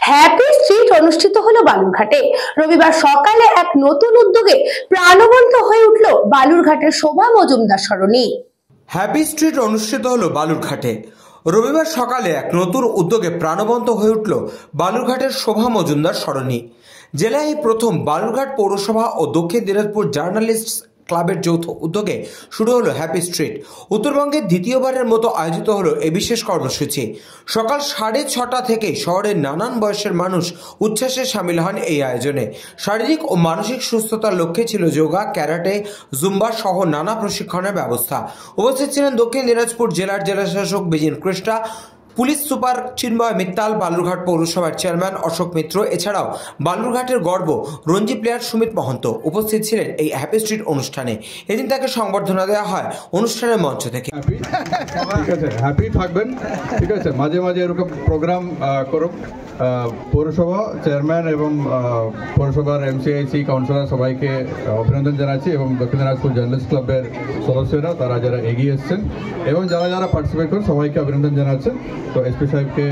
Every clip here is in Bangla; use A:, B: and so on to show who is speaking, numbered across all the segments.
A: হ্যাপি স্ট্রিট অনুষ্ঠিত হলো বালুরঘাটে। রবিবার সকালে এক নতুন উদ্যোগে প্রাণবন্ত হয়ে উঠল বালুরঘাটের শোভা মজুমদার সরণি।
B: হ্যাপি স্ট্রিট অনুষ্ঠিত হলো বালুরঘাটে। রবিবার সকালে এক নতুন উদ্যোগে প্রাণবন্ত হয়ে উঠল বালুরঘাটের শোভা মজুমদার সরণি। জেলায় এই প্রথম বালুরঘাট পৌরসভা ও দক্ষিণ দিনাজপুর জার্নালিস্ট ক্লাবের যৌথ উদ্যোগে শুরু হলো হ্যাপি স্ট্রিট। উত্তরবঙ্গের দ্বিতীয়বারের মতো আয়োজিত হলো এই বিশেষ কর্মসূচি। সকাল 6:30 থেকে শহরের নানান বয়সের মানুষ উচ্ছ্বাসে সামিল হন এই আয়োজনে। শারীরিক ও মানসিক সুস্থতার লক্ষ্যে ছিল যোগা, ক্যারাটে, জুম্বা সহ নানা প্রশিক্ষণের ব্যবস্থা। উপস্থিত ছিলেন দক্ষিণ দিনাজপুর জেলার জেলাশাসক বিজিন কৃষ্ণা, পুলিশ সুপার চিন্ময় মিত্তাল, বালুরঘাট পৌরসভার চেয়ারম্যান অশোক মিত্র, এছাড়াও বালুরঘাটের গর্ব রঞ্জি প্লেয়ার সুমিত মহন্ত উপস্থিত ছিলেন এই হ্যাপি স্ট্রিট অনুষ্ঠানে। এদিন তাকে সংবর্ধনা দেওয়া হয় অনুষ্ঠানের মঞ্চ থেকে।
C: ঠিক আছে, হ্যাপি থাকবেন, ঠিক আছে, মাঝে মাঝে এরকম প্রোগ্রাম করুক। পৌরসভা চেয়ারম্যান এবং পৌরসভার এমসিআইসি কাউন্সিলর সবাইকে অভিনন্দন জানাচ্ছি এবং দক্ষিণ দিনাজপুর জার্নালিস্ট ক্লাবের সদস্যরা তারা যারা এগিয়ে এসছেন এবং যারা যারা পার্টিসিপেট করেন সবাইকে অভিনন্দন জানাচ্ছেন। তো এসপি সাহেবকে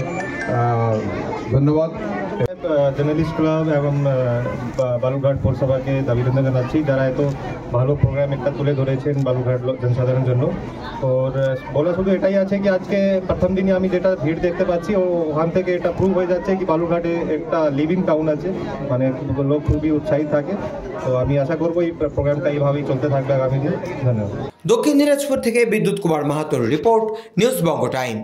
C: ধন্যবাদ।
D: জার্নালিস্ট ক্লাব এবং বালুরঘাট পৌরসভাকে অভিনন্দন জানাচ্ছি, যারা এত ভালো প্রোগ্রাম একটা তুলে ধরেছেন বালুরঘাট জনসাধারণের জন্য। ওর বলা শুধু এটাই আছে কি আজকে প্রথম দিনে আমি যেটা ভিড় দেখতে পাচ্ছি ওখান থেকে এটা প্রুভ হয়ে যাচ্ছে কি বালুরঘাটে একটা লিভিং টাউন আছে, মানে লোক খুবই উৎসাহিত থাকে। তো আমি আশা করবো এই প্রোগ্রামটা এইভাবেই চলতে থাকবে আগামী দিন। ধন্যবাদ।
B: দক্ষিণ দিনাজপুর থেকে বিদ্যুৎ কুমার মাহাতোর রিপোর্ট, নিউজ বঙ্গ টাইম।